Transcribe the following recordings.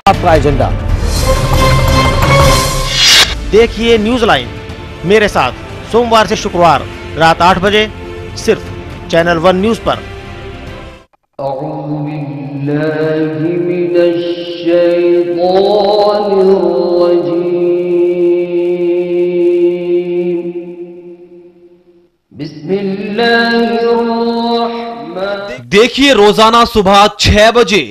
आपका एजेंडा। देखिए news line मेरे साथ सोमवार से शुक्रवार रात 8 बजे सिर्फ चैनल 1 न्यूज पर। देखिए रोजाना सुबह 6 बजे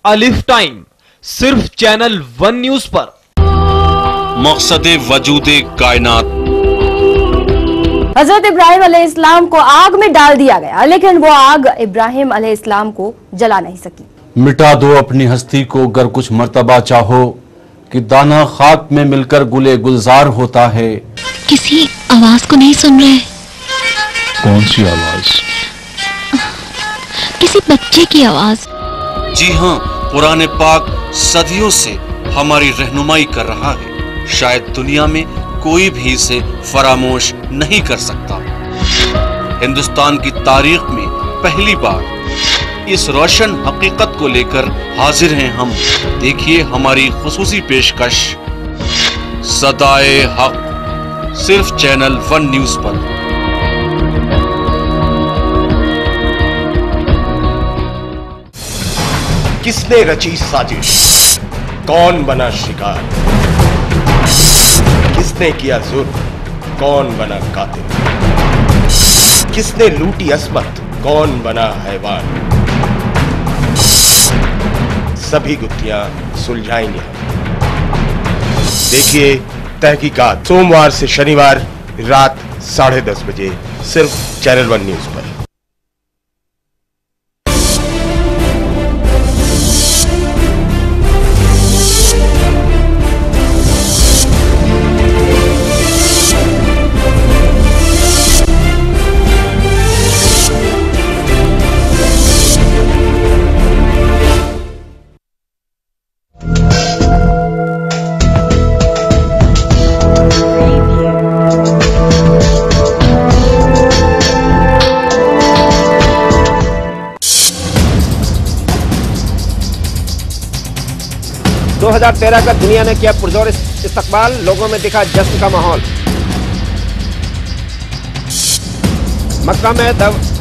अलिफ टाइम सिर्फ चैनल 1 न्यूज पर। मकसद वजूदे कायनात। हजरत इब्राहिम अलैहिस्सलाम को आग में डाल दिया गया, लेकिन वो आग इब्राहिम अलैहिस्सलाम को जला नहीं सकी। मिटा दो अपनी हस्ती को गर कुछ मर्तबा चाहो कि दाना खाक में मिलकर गुले गुलजार होता है। किसी आवाज को नहीं सुन रहे? कौन सी आवाज? किसी बच्चे की आवाज। जी हाँ, कुरान पाक सदियों से हमारी रहनुमाई कर रहा है। शायद दुनिया में कोई भी इसे फरामोश नहीं कर सकता। हिंदुस्तान की तारीख में पहली बार इस रोशन हकीकत को लेकर हाजिर हैं हम। देखिए हमारी खुसूसी पेशकश सदाए हक सिर्फ चैनल 1 न्यूज पर। किसने रची साजिश, कौन बना शिकार, किसने किया जुल्म, कौन बना कातिल, किसने लूटी असमत, कौन बना हैवान। सभी गुत्थियां सुलझाएंगे हम। देखिए तहकीकात सोमवार से शनिवार रात 10:30 बजे सिर्फ चैनल 1 न्यूज पर। दो 2013 का दुनिया ने किया पुरजोर इस्तकबाल, लोगों में दिखा जश्न का माहौल। मक्का में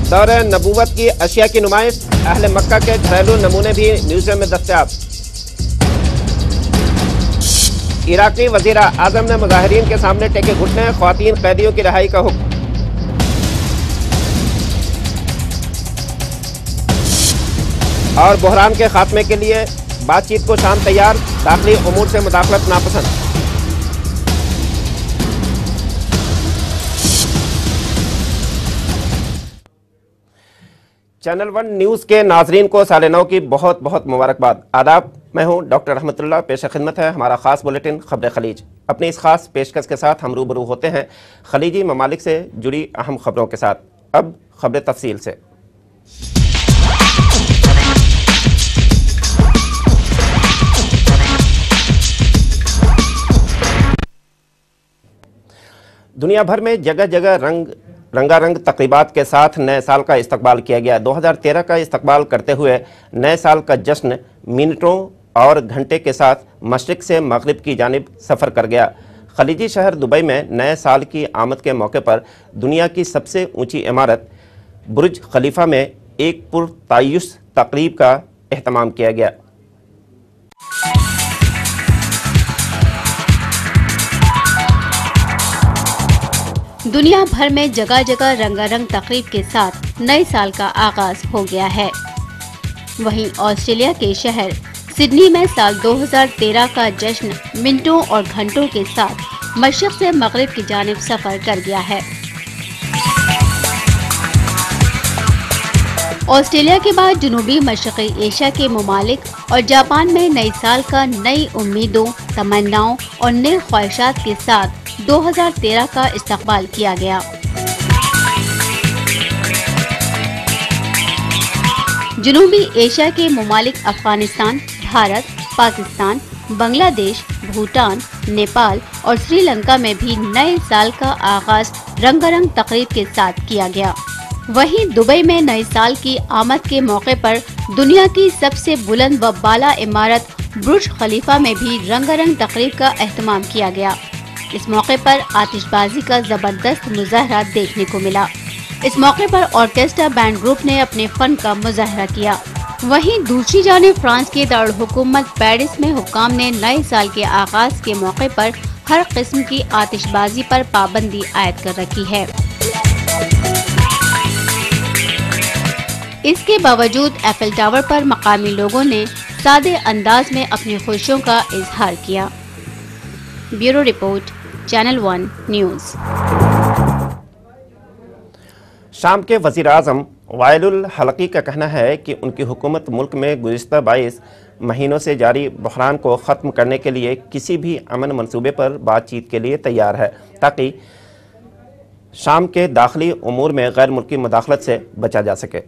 दौरे नबूवत की अशिया की नुमाइश, अहले मक्का के घरेलू नमूने भी म्यूजियम में दस्तयाब। इराकी वजीर आजम ने मुजाहिरीन के सामने टेके घुटने, ख्वातीन कैदियों की रिहाई का हुक्म। और बहरान के खात्मे के लिए बातचीत को शाम तैयार, दाखिली उमूर से मुदाखलत नापसंद। चैनल 1 न्यूज के नाजरीन को साल नौ की बहुत बहुत मुबारकबाद। आदाब, मैं हूं डॉक्टर रहमतुल्लाह। पेश खिदमत है हमारा खास बुलेटिन खबर खलीज। अपनी इस खास पेशकश के साथ हम रूबरू होते हैं खलीजी ममालिक से जुड़ी अहम खबरों के साथ। अब खबर तफसील से। दुनिया भर में जगह जगह रंगारंग तकरीबात के साथ नए साल का इस्तकबाल किया गया। 2013 का इस्तकबाल करते हुए नए साल का जश्न मिनटों और घंटे के साथ मशरिक से मगरिब की जानिब सफ़र कर गया। खलीजी शहर दुबई में नए साल की आमद के मौके पर दुनिया की सबसे ऊंची इमारत बुर्ज खलीफा में एक पुरतायुस तकरीब का एहतमाम किया गया। दुनिया भर में जगह जगह रंगारंग तकरीब के साथ नए साल का आगाज हो गया है। वहीं ऑस्ट्रेलिया के शहर सिडनी में साल 2013 का जश्न मिनटों और घंटों के साथ मशरिक से मगरिब की जानिब सफर कर गया है। ऑस्ट्रेलिया के बाद जनूबी मशरक़ी एशिया के ममालिक और जापान में नए साल का नई उम्मीदों, तमन्नाओं और नई ख्वाहिशात के साथ 2013 का इस्तकबाल किया गया। जनूबी एशिया के ममालिक अफगानिस्तान, भारत, पाकिस्तान, बांग्लादेश, भूटान, नेपाल और श्रीलंका में भी नए साल का आगाज रंगारंग तकरीब के साथ किया गया। वहीं दुबई में नए साल की आमद के मौके पर दुनिया की सबसे बुलंद व बाला इमारत برج خلیفہ میں بھی رنگارنگ تقریب کا اہتمام کیا گیا۔ اس موقع پر آتش بازی کا زبردست مظاہرہ دیکھنے کو ملا۔ اس موقع پر آرکیسٹرا بینڈ گروپ نے اپنے فن کا مظاہرہ کیا۔ وہیں دوسری جانب فرانس کے دارالحکومت پیرس میں حکام نے نئے سال کے آغاز کے موقع پر ہر قسم کی آتش بازی پر پابندی عائد کر رکھی ہے۔ اس کے باوجود ایفل ٹاور پر مقامی لوگوں نے سادے انداز میں اپنی خوشیوں کا اظہار کیا۔ Bureau report, channel 1 news. شام کے وزیر اعظم وائل الحلقی کا کہنا ہے کہ ان کی حکومت ملک میں گزشتہ 22 مہینوں سے جاری بحران کو ختم کرنے کے لیے کسی بھی امن منصوبے پر بات چیت کے لیے تیار ہے تاکہ شام کے داخلی امور میں غیر ملکی مداخلت سے بچا جا سکے۔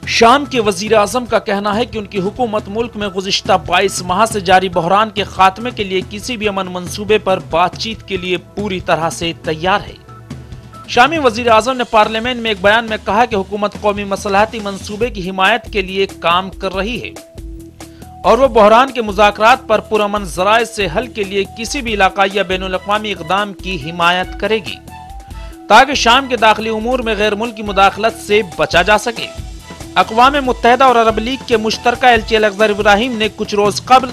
شام کے وزیر اعظم کا کہنا ہے کہ ان کی حکومت ملک میں گزشتہ 22 ماہ سے جاری بحران کے خاتمے کے لیے کسی بھی امن منصوبے پر بات چیت کے لیے پوری طرح سے تیار ہے۔ شامی وزیر اعظم نے پارلیمنٹ میں ایک بیان میں کہا کہ حکومت قومی مصالحتی منصوبے کی حمایت کے لیے کام کر رہی ہے اور وہ بحران کے مذاکرات پر پرامن ذرائع سے حل کے لیے کسی بھی علاقائی یا بین الاقوامی اقدام کی حمایت کرے گی تاکہ شام کے داخلی امور میں غیر ملکی مداخلت سے بچا جا سکے۔ اقوام متحدہ اور عرب لیگ کے مشترکہ ایلچی الاکبر ابراہیم نے کچھ روز قبل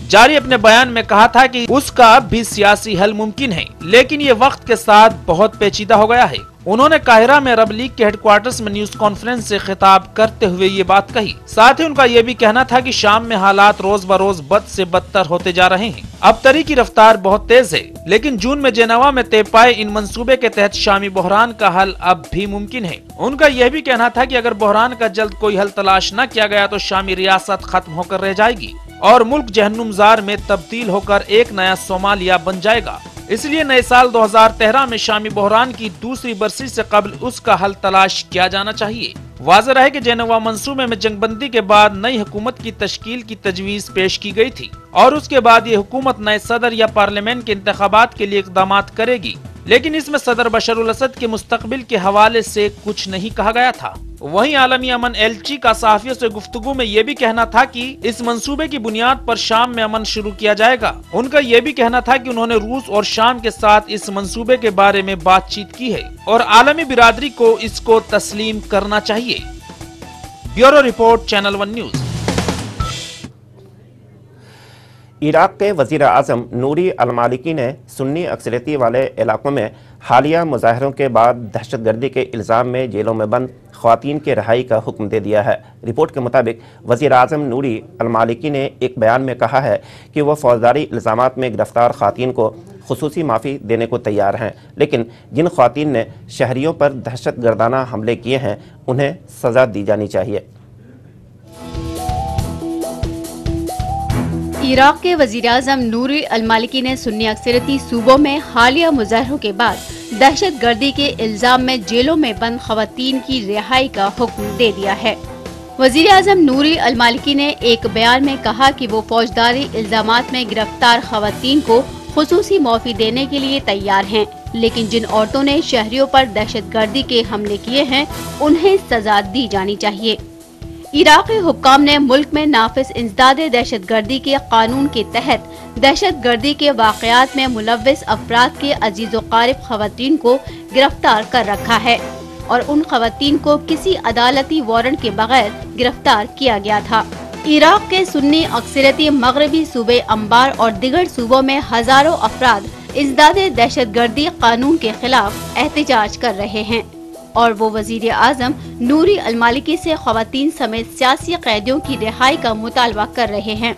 جاری اپنے بیان میں کہا تھا کہ اس کا اب بھی سیاسی حل ممکن ہے لیکن یہ وقت کے ساتھ بہت پیچیدہ ہو گیا ہے۔ انہوں نے قاہرہ میں عرب لیگ کے ہیڈ کوارٹرز میں نیوز کانفرنس سے خطاب کرتے ہوئے یہ بات کہی۔ ساتھ ہی ان کا یہ بھی کہنا تھا کہ شام میں حالات روز بروز بد سے بدتر ہوتے جا رہے ہیں۔ اب تری کی رفتار بہت تیز ہے لیکن جون میں جنیوا میں طے پائے ان منصوبے کے تحت شامی بحران کا حل اب بھی ممکن ہے۔ ان کا یہ بھی کہنا تھا کہ اگر بحران کا جلد کوئی حل تلاش نہ کیا گیا تو شامی ریاست ختم ہو کر رہ جائے گی اور ملک جہنم زار میں تبدیل ہو کر ایک نیا صومالیہ بن جائے گا۔ اس لیے نئے سال 2013 میں شامی بحران کی دوسری برسی سے قبل اس کا حل تلاش کیا جانا چاہیے۔ واضح رہے کہ جنیوا منصوبے میں جنگ بندی کے بعد نئی حکومت کی تشکیل کی تجویز پیش کی گئی تھی اور اس کے بعد یہ حکومت نئے صدر یا پارلیمنٹ کے انتخابات کے لیے اقدامات کرے گی، لیکن اس میں صدر بشار الاسد کے مستقبل کے حوالے سے کچھ نہیں کہا گیا تھا۔ وہیں عالمی امن ایلچی کا صحافیوں سے گفتگو میں یہ بھی کہنا تھا کہ اس منصوبے کی بنیاد پر شام میں امن شروع کیا جائے گا۔ ان کا یہ بھی کہنا تھا کہ انہوں نے روس اور شام کے ساتھ اس منصوبے کے بارے میں بات چیت کی ہے اور عالمی برادری کو اس کو تسلیم کرنا چاہیے۔ Bureau report, channel 1 news. Iraq کے وزیر اعظم نوری المالکی نے سنی اکثریتی والے علاقوں میں حالیہ مظاہروں کے بعد دہشت گردی کے الزام میں جیلوں میں بند خواتین کے رہائی کا حکم دے دیا ہے۔ رپورٹ کے مطابق وزیر اعظم نوری المالکی نے ایک بیان میں کہا ہے کہ وہ فوجداری الزامات میں گرفتار خواتین کو خصوصی معافی دینے کو تیار ہیں، لیکن جن خواتین نے شہریوں پر دہشت گردانہ حملے کیے ہیں انہیں سزا دی جانی چاہیے۔ عراق کے وزیر اعظم نوری المالکی نے سنی اکثریتی صوبوں میں حالیہ مظاہروں کے بعد دہشت گردی کے الزام میں جیلوں میں بند خواتین کی رہائی کا حکم دے دیا ہے۔ وزیر اعظم نوری المالکی نے ایک بیان میں کہا کہ وہ فوجداری الزامات میں گرفتار خواتین کو خصوصی معافی دینے کے لیے تیار ہیں، لیکن جن عورتوں نے شہریوں پر دہشت گردی کے حملے کیے ہیں انہیں سزا دی جانی چاہیے۔ عراقی حکام نے ملک میں نافذ انسداد دہشت گردی کے قانون کے تحت دہشت گردی کے واقعات میں ملوث افراد کے عزیز و قارب خواتین کو گرفتار کر رکھا ہے اور ان خواتین کو کسی عدالتی وارنٹ کے بغیر گرفتار کیا گیا تھا۔ عراق کے سنی اکثریتی مغربی صوبے انبار اور دیگر صوبوں میں ہزاروں افراد انسداد دہشت گردی قانون کے خلاف احتجاج کر رہے ہیں اور وہ وزیر اعظم نوری المالکی سے خواتین سمیت سیاسی قیدیوں کی رہائی کا مطالبہ کر رہے ہیں۔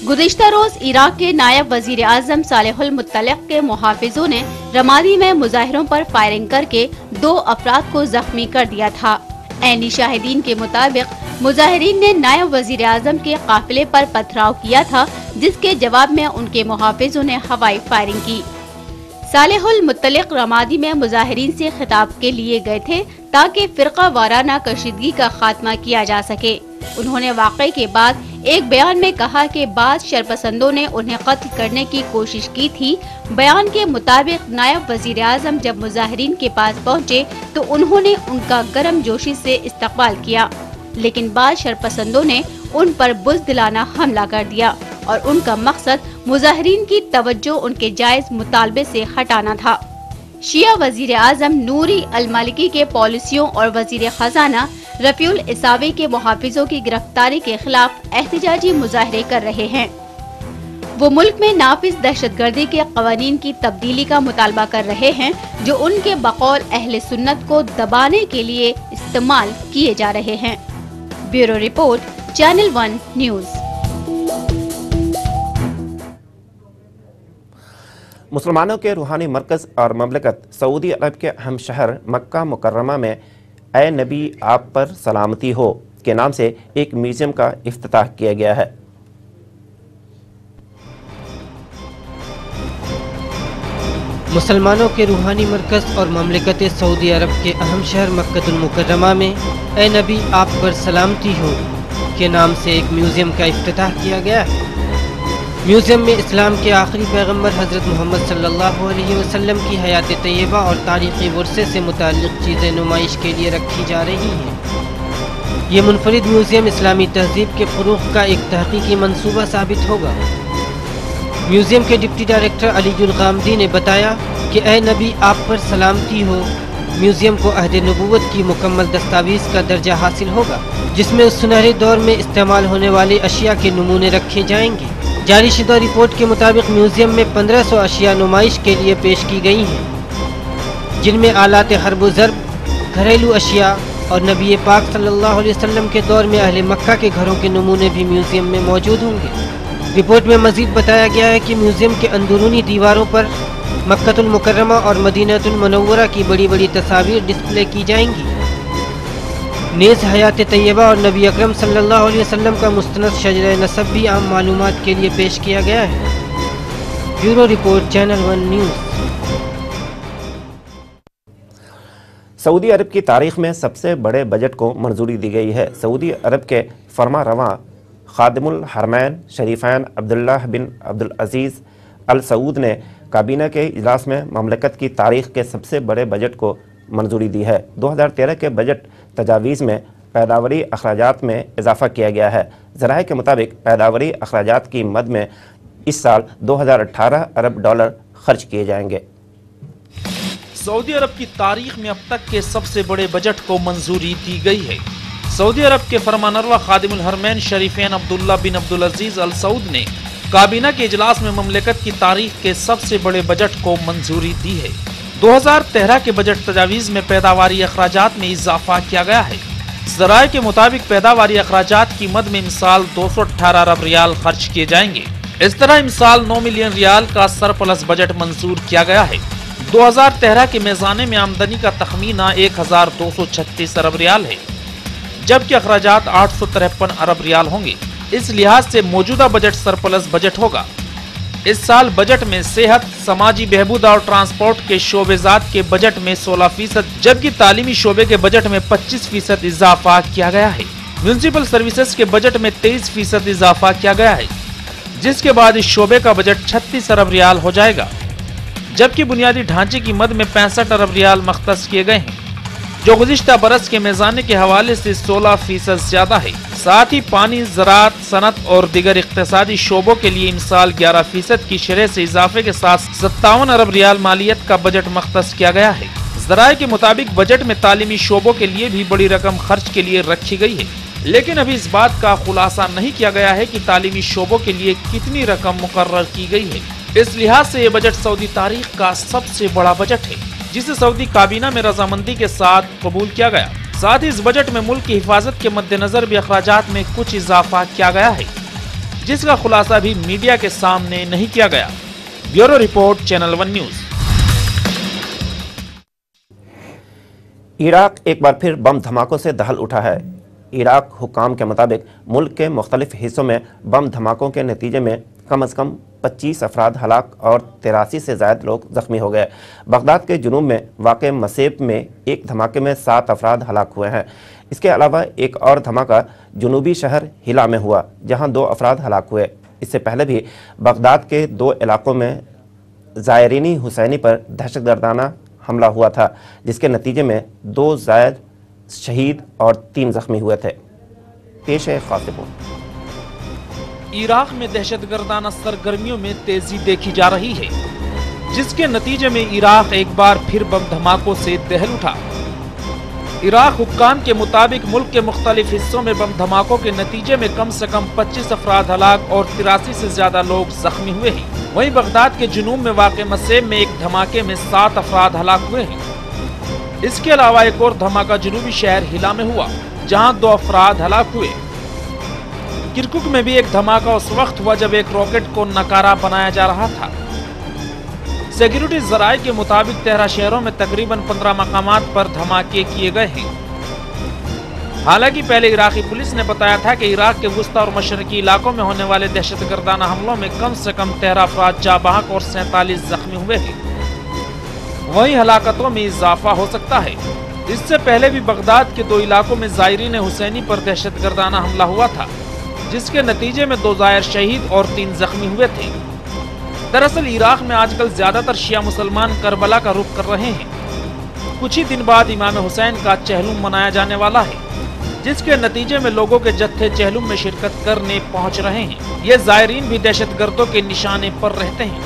گزشتہ روز عراق کے نائب وزیر اعظم صالح المطلق کے محافظوں نے رمادی میں مظاہروں پر فائرنگ کر کے 2 افراد کو زخمی کر دیا تھا۔ عینی شاہدین کے مطابق مظاہرین نے نائب وزیر اعظم کے قافلے پر پتھراؤ کیا تھا، جس کے جواب میں ان کے محافظوں نے ہوائی فائرنگ کی۔ صالح المطلق رمادی میں مظاہرین سے خطاب کے لیے گئے تھے تاکہ فرقہ وارانہ کشیدگی کا خاتمہ کیا جا سکے۔ انہوں نے واقعے کے بعد एक बयान में कहा कि बाज़ शरपसंदों ने उन्हें कत्ल करने की कोशिश की थी। बयान के मुताबिक नायब वजीर आज़म जब मुजाहिरीन के पास पहुंचे तो उन्होंने उनका गर्मजोशी से इस्तकबाल किया, लेकिन बाज़ शरपसंदों ने उन पर बुज़दिलाना हमला कर दिया और उनका मकसद मुजाहिरीन की तवज्जो उनके जायज मुतालबे से हटाना था। शिया वजीर आज़म नूरी अल मालिकी के पॉलिसियों और वजीर खजाना रफीउल इसावी के मुहाफिजों की गिरफ्तारी के खिलाफ एहतजाजी मुजाहरे कर रहे हैं। वो मुल्क में नाफिज दहशतगर्दी के कवानीन की तब्दीली का मुतालबा कर रहे हैं, जो उनके बकौल अहले सुन्नत को दबाने के लिए इस्तेमाल किए जा रहे हैं। Bureau report, channel 1 news. मुसलमानों के रूहानी मरकज़ और ममलकत सऊदी अरब के अहम शहर मक्का मुकर्रमा में ए नबी आप पर सलामती हो के नाम से एक म्यूज़ियम का इफ्तिताह किया गया है। मुसलमानों के रूहानी मरकज़ और ममलकत सऊदी अरब के अहम शहर मक्कतुल मुकर्रमा में ए नबी आप पर सलामती हो के नाम से एक म्यूज़ियम का इफ्तिताह किया गया है। म्यूज़ियम में इस्लाम के आखिरी पैगंबर हज़रत मोहम्मद सल्लल्लाहु अलैहि वसल्लम की हयात तैयबा और तारीख़ी वर्से से मुताल्लिक़ चीज़ें नुमाइश के लिए रखी जा रही हैं। ये मुनफरिद म्यूज़ियम इस्लामी तहज़ीब के फ़रोग़ का एक तहक़ीक़ी मंसूबा साबित होगा। म्यूज़ियम के डिप्टी डायरेक्टर अलीजुल गामदी ने बताया कि ए नबी आप पर सलामती हो म्यूज़ियम को अहद नबूवत की मुकम्मल दस्तावेज़ का दर्जा हासिल होगा, जिसमें उस सुनहरे दौर में इस्तेमाल होने वाले अशिया के नमूने रखे जाएंगे। जारी शुदा रिपोर्ट के मुताबिक म्यूज़ियम में 1500 अशिया नुमाइश के लिए पेश की गई हैं, जिनमें आलात हर्ब ज़रब, घरेलू अशिया और नबी पाक सल्लल्लाहु अलैहि वसल्लम के दौर में अहले मक्का के घरों के नमूने भी म्यूज़ियम में मौजूद होंगे। रिपोर्ट में मज़ीद बताया गया है कि म्यूज़ियम के अंदरूनी दीवारों पर मक्कतुल मुकर्रमा और मदीनतुल मुनव्वरा की बड़ी बड़ी तस्वीर डिस्प्ले की जाएंगी। नेज़ हयात तैयबा और नबी अकरम सल्लल्लाहु अलैहि वसल्लम का मुस्तनद शजर नसब भी आम मालूमात के लिए पेश किया गया है। Bureau report, channel 1 news. सऊदी अरब की तारीख में सबसे बड़े बजट को मंजूरी दी गई है। सऊदी अरब के फरमा रवां खादिमुल हरमैन शरीफैन अब्दुल्लाह बिन अब्दुल अजीज़ अल सऊद ने काबीना के इजलास में ममलकत की तारीख के सबसे बड़े बजट को मंजूरी दी है। 2013 के बजट तजावीज़ में पैदावारी अखराजात में इजाफा किया गया है। ज़राए के मुताबिक पैदावारी अखराजात की मद में इस साल 2018 अरब डॉलर खर्च किए जाएंगे। सऊदी अरब की तारीख में अब तक के सबसे बड़े बजट को मंजूरी दी गई है। सऊदी अरब के फरमानरवा खादिमुल हरमैन शरीफैन अब्दुल्ला बिन अब्दुल अजीज अल सऊद ने काबीना के इजलास में ममलकत की तारीख के सबसे बड़े बजट को मंजूरी दी है। 2013 के बजट तजावीज़ में पैदावारी अखराजात में इजाफा किया गया है। ज़राए के मुताबिक पैदावारी अखराजात की मद में इमसाल 218 अरब रियाल खर्च किए जाएंगे। इस तरह इमसाल 9 मिलियन रियाल का सरप्लस बजट मंजूर किया गया है। 2013 के मेज़ाने में आमदनी का तखमीना 1236 अरब रियाल है, जबकि अखराजात 853 अरब रियाल होंगे। इस लिहाज से मौजूदा बजट सरप्लस बजट होगा। इस साल बजट में सेहत, समाजी बहबूद और ट्रांसपोर्ट के शोबेजात के बजट में 16%, जबकि तालीमी शोबे के बजट में 25% इजाफा किया गया है। म्यूनिसिपल सर्विसेज के बजट में 23% इजाफा किया गया है, जिसके बाद इस शोबे का बजट 36 अरब रियाल हो जाएगा, जबकि बुनियादी ढांचे की मद में 65 अरब रियाल मख्तस किए गए हैं, जो गुज़िश्ता बरस के मेज़ाने के हवाले से 16% ज्यादा है। साथ ही पानी, ज़राअत, सनत और दिगर इक़्तिसादी शोबों के लिए इमसाल 11% की शरह से इजाफे के साथ 57 अरब रियाल मालियत का बजट मख्तस किया गया है। ज़राए के मुताबिक बजट में तालीमी शोबों के लिए भी बड़ी रकम खर्च के लिए रखी गई है, लेकिन अभी इस बात का खुलासा नहीं किया गया है कि तालीमी शोबों के लिए कितनी रकम मुकर्रर की गई है। इस लिहाज से ये बजट सऊदी तारीख का सबसे बड़ा बजट है, जिसे सऊदी काबीना में रजामंदी के साथ कबूल किया गया। साथ ही इस बजट में मुल्क की हिफाजत के मद्देनजर भी अखराजात में कुछ इजाफा किया गया है, जिसका खुलासा भी मीडिया के सामने नहीं किया गया। Bureau report, channel 1 news. Iraq एक बार फिर बम धमाकों से दहल उठा है। इराक हुकाम के मुताबिक मुल्क के मुख्तलिफ हिस्सों में बम धमाकों के नतीजे में कम अज़ कम 25 अफराद हलाक और 83 से ज़ायद लोग ज़ख्मी हो गए। बगदाद के जुनूब में वाक़ मसेब में एक धमाके में 7 अफराद हलाक हुए हैं। इसके अलावा एक और धमाका जुनूबी शहर हिला में हुआ, जहां 2 अफराद हलाक हुए। इससे पहले भी बगदाद के 2 इलाकों में ज़ायरीनी हुसैनी पर दहशतगर्दाना हमला हुआ था, जिसके नतीजे में 2 ज़ायर शहीद और 3 जख्मी हुए थे। पेश है खास रिपोर्ट। इराक में दहशतगर्दाना सरगर्मियों में तेजी देखी जा रही है, जिसके नतीजे में इराक एक बार फिर बम धमाकों से दहल उठा। इराक हुक्काम के मुताबिक मुल्क के मुख्तलिफ हिस्सों में बम धमाकों के नतीजे में कम से कम 25 अफराद हलाक और 83 से ज्यादा लोग जख्मी हुए हैं। वहीं बगदाद के जुनूब में वाक़े मसेब में एक धमाके में 7 अफराद हलाक हुए हैं। इसके अलावा एक और धमाका जुनूबी शहर हिला में हुआ, जहां 2 अफराद हलाक हुए। किरकुक में भी एक धमाका उस वक्त हुआ जब एक रॉकेट को नकारा बनाया जा रहा था। सिक्योरिटी जराये के मुताबिक 13 शहरों में तकरीबन 15 मकामात पर धमाके किए गए हैं। हालांकि पहले इराकी पुलिस ने बताया था कि इराक के वस्ता और मशरकी इलाकों में होने वाले दहशतगर्दाना हमलों में कम से कम 13 अफराद जाँ बहक और 47 जख्मी हुए हैं। वहीं हलाकतों में इजाफा हो सकता है। इससे पहले भी बगदाद के 2 इलाकों में ज़ायरीन हुसैनी पर दहशतगर्दाना हमला हुआ था, जिसके नतीजे में 2 ज़ायर शहीद और 3 जख्मी हुए थे। दरअसल इराक में आजकल ज्यादातर शिया मुसलमान करबला का रुख कर रहे हैं। कुछ ही दिन बाद इमाम हुसैन का चहलुम मनाया जाने वाला है, जिसके नतीजे में लोगों के जत्थे चहलुम में शिरकत करने पहुंच रहे हैं। ये ज़ायरीन भी दहशतगर्दों के निशाने पर रहते हैं।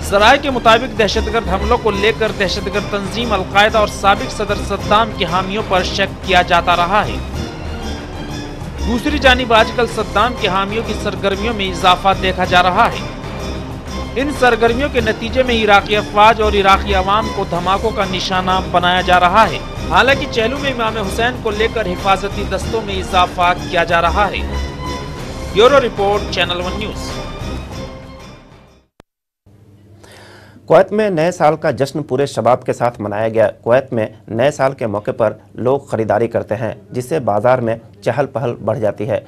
ज़राए के मुताबिक दहशतगर्द हमलों को लेकर दहशतगर्द तंजीम अल-कायदा और साबिक सदर सद्दाम के हामियों पर शक किया जाता रहा है। दूसरी जानिब आजकल सद्दाम के हामियों की सरगर्मियों में इजाफा देखा जा रहा है। इन सरगर्मियों के नतीजे में इराकी अफवाज और इराकी अवाम को धमाकों का निशाना बनाया जा रहा है। हालांकि चहलुम में इमाम हुसैन को लेकर हिफाजती दस्तों में इजाफा किया जा रहा है। Bureau report, channel 1 news. Kuwait में नए साल का जश्न पूरे शबाब के साथ मनाया गया। कुवैत में नए साल के मौके पर लोग खरीदारी करते हैं, जिससे बाजार में चहल पहल बढ़ जाती है।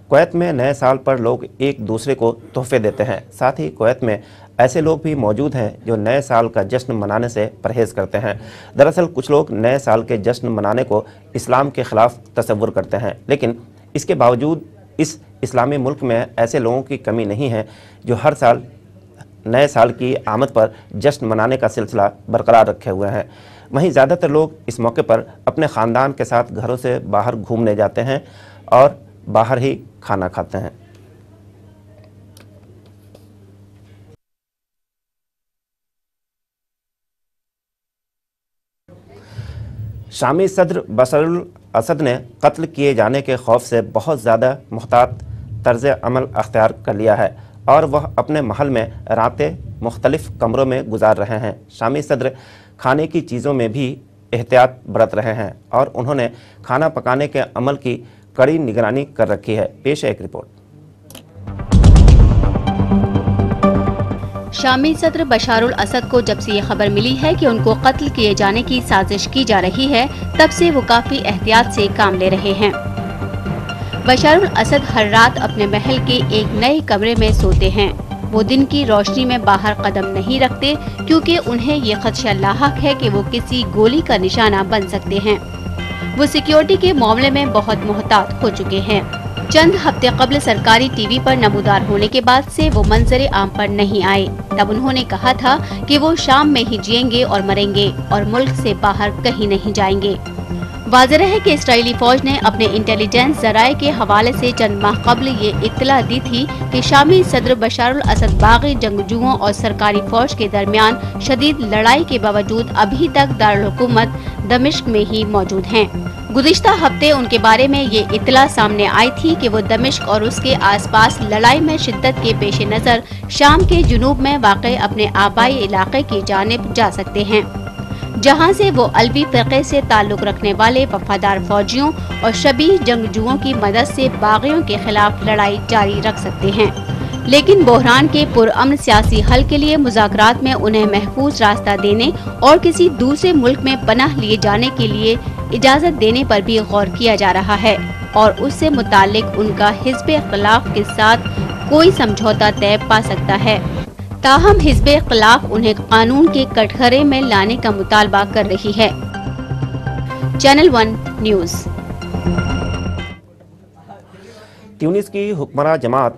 कुवैत में नए साल पर लोग एक दूसरे को तोहफे देते हैं। साथ ही कुवैत में ऐसे लोग भी मौजूद हैं जो नए साल का जश्न मनाने से परहेज़ करते हैं। दरअसल कुछ लोग नए साल के जश्न मनाने को इस्लाम के ख़िलाफ़ तसव्वुर करते हैं, लेकिन इसके बावजूद इस इस्लामी मुल्क में ऐसे लोगों की कमी नहीं है जो हर साल नए साल की आमद पर जश्न मनाने का सिलसिला बरकरार रखे हुए हैं। वहीं ज़्यादातर लोग इस मौके पर अपने ख़ानदान के साथ घरों से बाहर घूमने जाते हैं और बाहर ही खाना खाते हैं। शामी सदर बशरुल असद ने कत्ल किए जाने के खौफ से बहुत ज़्यादा मुहतात तर्ज अमल अख्तियार कर लिया है और वह अपने महल में रातें मुख्तलिफ कमरों में गुजार रहे हैं। शामी सदर खाने की चीज़ों में भी एहतियात बरत रहे हैं और उन्होंने खाना पकाने के अमल की कड़ी निगरानी कर रखी है। पेश है एक रिपोर्ट। शामी सदर बशारुल असद को जब से ये खबर मिली है कि उनको कत्ल किए जाने की साजिश की जा रही है, तब से वो काफी एहतियात से काम ले रहे हैं। बशारुल असद हर रात अपने महल के एक नए कमरे में सोते हैं। वो दिन की रोशनी में बाहर कदम नहीं रखते, क्योंकि उन्हें ये खदशा लाहक है कि वो किसी गोली का निशाना बन सकते हैं। वो सिक्योरिटी के मामले में बहुत मुहतात हो चुके हैं। चंद हफ्ते कबल सरकारी टीवी पर नमूदार होने के बाद से वो मंजर आम पर नहीं आए। तब उन्होंने कहा था कि वो शाम में ही जिएंगे और मरेंगे और मुल्क से बाहर कहीं नहीं जाएंगे। वाज़ेह है कि इस्राएली फौज ने अपने इंटेलिजेंस जराये के हवाले से चंद माह कबल ये इत्तला दी थी कि शामी सदर बशारुल असद बागी जंगजुओं और सरकारी फौज के दरमियान शदीद लड़ाई के बावजूद अभी तक दारुल हुकूमत दमिश्क में ही मौजूद हैं। गुज़िश्ता हफ्ते उनके बारे में ये इत्तला सामने आई थी कि वो दमिश्क और उसके आसपास लड़ाई में शिद्दत के पेश नज़र शाम के जुनूब में वाक़े अपने आबाई इलाके की जानिब जा सकते हैं, जहां से वो अलवी फ़िरक़े से ताल्लुक़ रखने वाले वफादार फौजियों और शबीह जंगजुओं की मदद से बागियों के खिलाफ लड़ाई जारी रख सकते हैं। लेकिन बहरान के पुरअमन सियासी हल के लिए मुज़ाकरात में उन्हें महफूज रास्ता देने और किसी दूसरे मुल्क में पनाह लिए जाने के लिए इजाज़त देने पर भी गौर किया जा रहा है और उससे मुताल्लिक उनका हिज़्ब इख्तिलाफ के साथ कोई समझौता तय पा सकता है। ताहम हिज़्ब इख्तिलाफ उन्हें कानून के कटघरे में लाने का मुतालबा कर रही है। Channel 1 news. ट्यूनिस की हुक्मरान जमात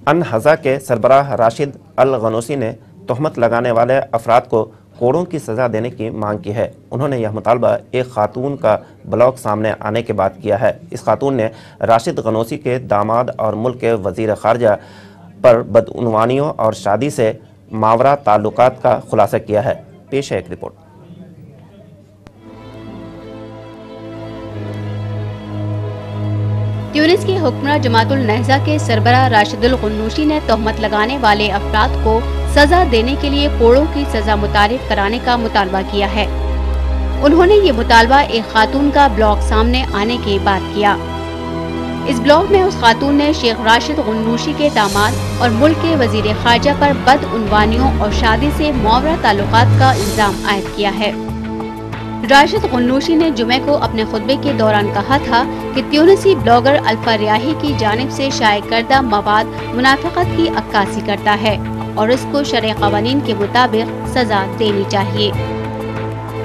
अनहज़ा के सरबराह राशिद अल गनूसी ने तहमत लगाने वाले अफराद को कोड़ों की सज़ा देने की मांग की है। उन्होंने यह मुतालबा एक खातून का ब्लॉग सामने आने के बाद किया है। इस खातून ने राशिद गनूसी के दामाद और मुल्क के वज़ीर ख़ारजा पर बदउनवानियों और शादी से मावरा ताल्लुकात का खुलासा किया है। पेश है एक रिपोर्ट। ट्यूनिस के हुक्मरान जमातुल नहज़ा के सरबराह राशिदुल गन्नूशी ने तहमत लगाने वाले अफराद को सजा देने के लिए कोड़ों की सजा मुतारिफ कराने का मुतालबा किया है। उन्होंने ये मुतालबा एक खातून का ब्लॉग सामने आने के बाद किया। इस ब्लॉग में उस खातून ने शेख राशिद गन्नूशी के दामाद और मुल्क के वजीर खारजा पर बदउनवानियों और शादी से मावरा ताल्लुकात का इल्जाम आयद किया है। राशिद गन्नूशी ने जुमे को अपने खुतबे के दौरान कहा था कि ट्यूनिसी ब्लॉगर अल्फा रियाही की जानिब से शाये करदा मवाद मुनाफिकत की अक्कासी करता है और इसको शरअ क़वानीन के मुताबिक सजा देनी चाहिए।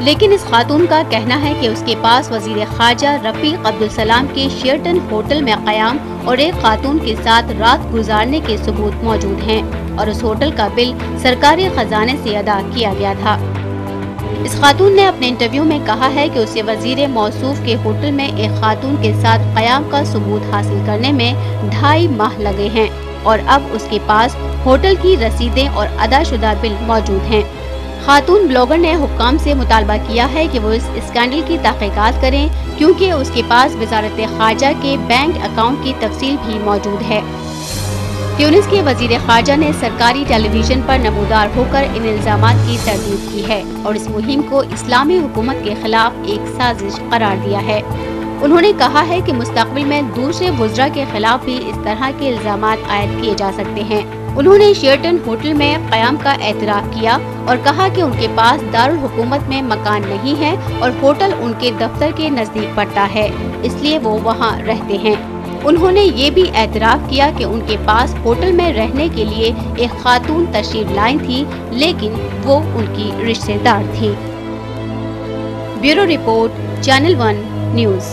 लेकिन इस खातून का कहना है कि उसके पास वजीर खारजा रफीक अब्दुल सलाम के शेरटन होटल में क़याम और एक खातून के साथ रात गुजारने के सबूत मौजूद हैं और उस होटल का बिल सरकारी खजाने से अदा किया गया था। इस खातून ने अपने इंटरव्यू में कहा है कि उसे वजीर मौसूफ के होटल में एक खातून के साथ क़याम का सबूत हासिल करने में 2.5 माह लगे हैं और अब उसके पास होटल की रसीदें और अदाशुदा बिल मौजूद हैं। खातून ब्लॉगर ने हुक्काम से मुतालबा किया है कि वो इस स्कैंडल की तहक़ीक़ात करें क्योंकि उसके पास वज़ारत ख़ारजा के बैंक अकाउंट की तफसील भी मौजूद है। ट्यूनिस के वजीर खारजा ने सरकारी टेलीविजन पर नमूदार होकर इन इल्जामात की तरदीद की है और इस मुहिम को इस्लामी हुकूमत के खिलाफ एक साजिश करार दिया है। उन्होंने कहा है कि मुस्तक़बिल में दूसरे वुज़रा के खिलाफ भी इस तरह के इल्जामात आयद किए जा सकते हैं। उन्होंने शेरटन होटल में क़याम का एतराफ़ किया और कहा कि उनके पास दारुल हुकूमत में मकान नहीं है और होटल उनके दफ्तर के नज़दीक पड़ता है, इसलिए वो वहाँ रहते हैं। उन्होंने ये भी एतराफ़ किया कि उनके पास होटल में रहने के लिए एक खातून तशरीफ लाई थी, लेकिन वो उनकी रिश्तेदार थी। Bureau report, channel 1 news.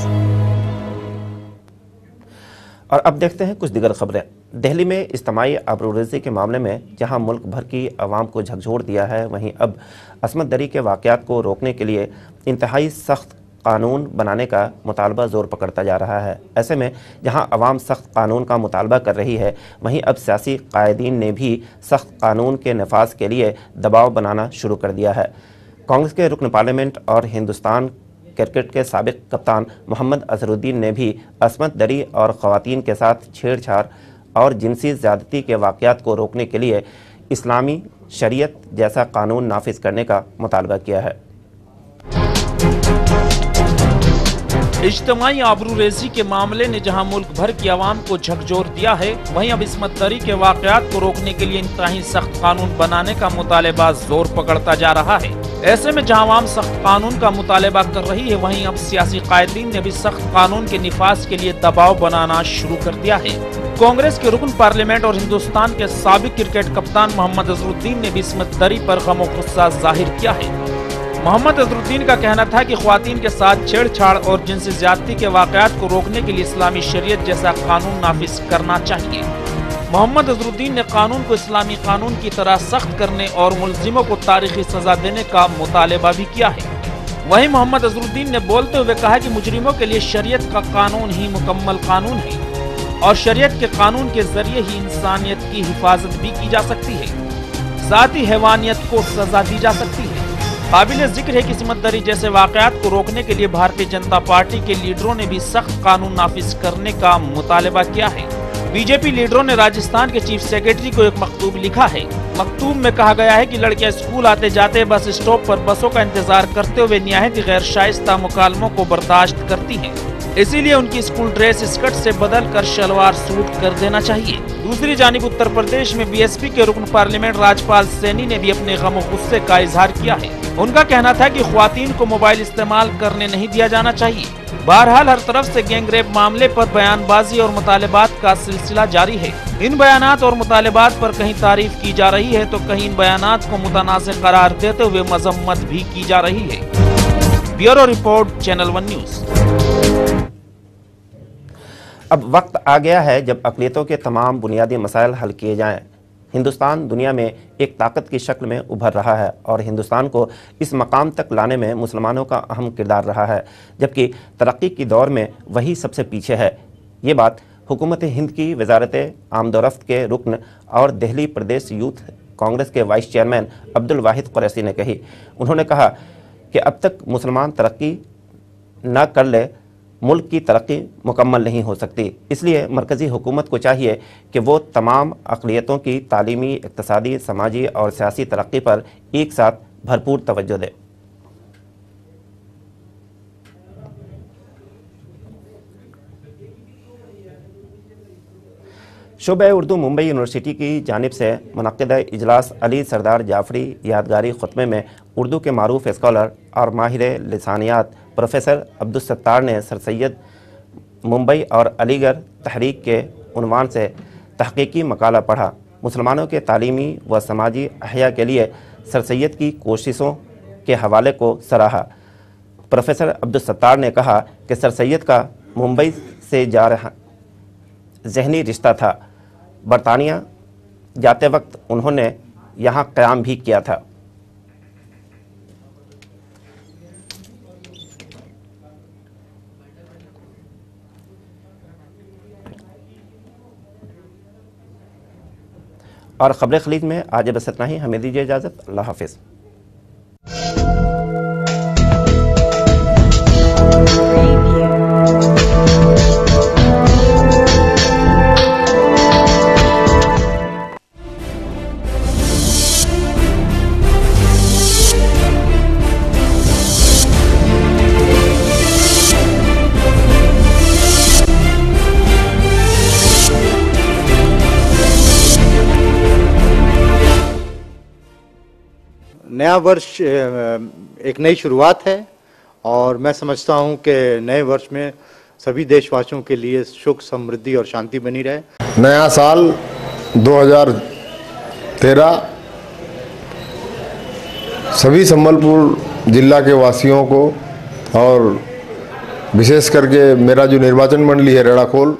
और अब देखते हैं कुछ दीगर खबरें। दिल्ली में इज्तिमाई आबरूरेज़ी के मामले में जहां मुल्क भर की आवाम को झकझोर दिया है, वहीं अब असमत दरी के वाक़यात को रोकने के लिए इंतहाई सख्त कानून बनाने का मुतालबा ज़ोर पकड़ता जा रहा है। ऐसे में जहां अवाम सख्त कानून का मुतालबा कर रही है, वहीं अब सियासी कायदीन ने भी सख्त कानून के नफाज के लिए दबाव बनाना शुरू कर दिया है। कांग्रेस के रुकन पार्लियामेंट और हिंदुस्तान क्रिकेट के साबिक कप्तान मोहम्मद अजहरुद्दीन ने भी असमत दरी और ख़वातीन के साथ छेड़छाड़ और जिनसी ज़्यादती के वाक़यात को रोकने के लिए इस्लामी शरीयत जैसा कानून नाफिज करने का मुतालबा किया है। इज्तिमाई आबरूरेज़ी के मामले ने जहां मुल्क भर की आवाम को झकझोर दिया है, वहीं अब इसमत दरी के वाक़यात को रोकने के लिए इंतहाई सख्त कानून बनाने का मुतालबा जोर पकड़ता जा रहा है। ऐसे में जहां आवाम सख्त कानून का मुतालबा कर रही है, वहीं अब सियासी कायदीन ने भी सख्त कानून के निफाज के लिए दबाव बनाना शुरू कर दिया है। कांग्रेस के रुकन पार्लियामेंट और हिंदुस्तान के साबिक क्रिकेट कप्तान मोहम्मद अजहरुद्दीन ने भी इसमत दरी पर गम और गुस्सा जाहिर किया है। मोहम्मद अजहरुद्दीन का कहना था कि ख्वातीन के साथ छेड़छाड़ और जिनसी ज्यादती के वाक़यात को रोकने के लिए इस्लामी शरीयत जैसा कानून नाफिज करना चाहिए। मोहम्मद अजहरुद्दीन ने कानून को इस्लामी कानून की तरह सख्त करने और मुलजिमों को तारीखी सजा देने का मुतालबा भी किया है। वहीं मोहम्मद अजहरुद्दीन ने बोलते हुए कहा कि मुजरिमों के लिए शरीयत का कानून ही मुकम्मल कानून है और शरीयत के कानून के जरिए ही इंसानियत की हिफाजत भी की जा सकती है, साथ ही हैवानियत को सजा दी जा सकती है। काबिल जिक्र है कि इसमत दरी जैसे वाक़यात को रोकने के लिए भारतीय जनता पार्टी के लीडरों ने भी सख्त कानून नाफिज करने का मुतालबा किया है। बीजेपी लीडरों ने राजस्थान के चीफ सेक्रेटरी को एक मकतूब लिखा है। मकतूब में कहा गया है कि लड़कियां स्कूल आते जाते बस स्टॉप पर बसों का इंतजार करते हुए निहायत गैर शाइस्ता मुकालमों को बर्दाश्त करती हैं, इसीलिए उनकी स्कूल ड्रेस स्कर्ट से बदल कर शलवार सूट कर देना चाहिए। दूसरी जानिब उत्तर प्रदेश में बीएसपी के रुकन पार्लियामेंट राजपाल सैनी ने भी अपने गम और गुस्से का इजहार किया है। उनका कहना था कि ख्वातीन को मोबाइल इस्तेमाल करने नहीं दिया जाना चाहिए। बहरहाल हर तरफ से गैंग रेप मामले पर बयानबाजी और मुतालबात का सिलसिला जारी है। इन बयानात और मुतालबात पर कहीं तारीफ की जा रही है तो कहीं इन बयानात को मुतनाज़ करार देते हुए मजम्मत भी की जा रही है। Bureau report, channel 1 news. अब वक्त आ गया है जब अक़लियतों के तमाम बुनियादी मसाइल हल किए जाएं। हिंदुस्तान दुनिया में एक ताकत की शक्ल में उभर रहा है और हिंदुस्तान को इस मकाम तक लाने में मुसलमानों का अहम किरदार रहा है, जबकि तरक्की की दौर में वही सबसे पीछे है। ये बात हुकूमत हिंद की वजारत आमदोरफ्त के रुकन और दिल्ली प्रदेश यूथ कांग्रेस के वाइस चेयरमैन अब्दुल वाहिद कुरैशी ने कही। उन्होंने कहा कि अब तक मुसलमान तरक्की न कर ले मुल्क की तरक्की मुकम्मल नहीं हो सकती। इसलिए मरकज़ी हुकूमत को चाहिए कि वो तमाम अक़लियतों की तालीमी, इक़्तिसादी, समाजी और सियासी तरक्की पर एक साथ भरपूर तवज्जो दे। शोबे उर्दू मुंबई यूनिवर्सिटी की जानिब से मुनक़्क़िदा इजलास अली सरदार जाफरी यादगारी खुतबे में उर्दू के मारूफ स्कॉलर और माहिर लिसानियात प्रोफेसर अब्दुल सत्तार ने सर सैयद मुंबई और अलीगढ़ तहरीक के उन्वान से तहक़ीक़ी मकाला पढ़ा। मुसलमानों के तालीमी व समाजी अहया के लिए सर सैयद की कोशिशों के हवाले को सराहा। प्रोफेसर अब्दुल सत्तार ने कहा कि सर सैयद का मुंबई से जा रहा ज़हनी रिश्ता था। बरतानिया जाते वक्त उन्होंने यहाँ क़याम भी किया था। और ख़बरें खलीज में आज बस इतना ही। हमें दीजिए इजाज़त। अल्लाह हाफ़िज़। नया वर्ष एक नई शुरुआत है और मैं समझता हूं कि नए वर्ष में सभी देशवासियों के लिए सुख, समृद्धि और शांति बनी रहे। नया साल 2013 सभी संबलपुर जिला के वासियों को और विशेष करके मेरा जो निर्वाचन मंडली है रेड़ाखोल,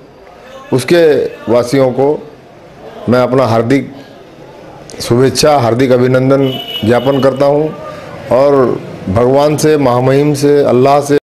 उसके वासियों को मैं अपना हार्दिक शुभेच्छा, हार्दिक अभिनंदन ज्ञापन करता हूं और भगवान से, महामहिम से, अल्लाह से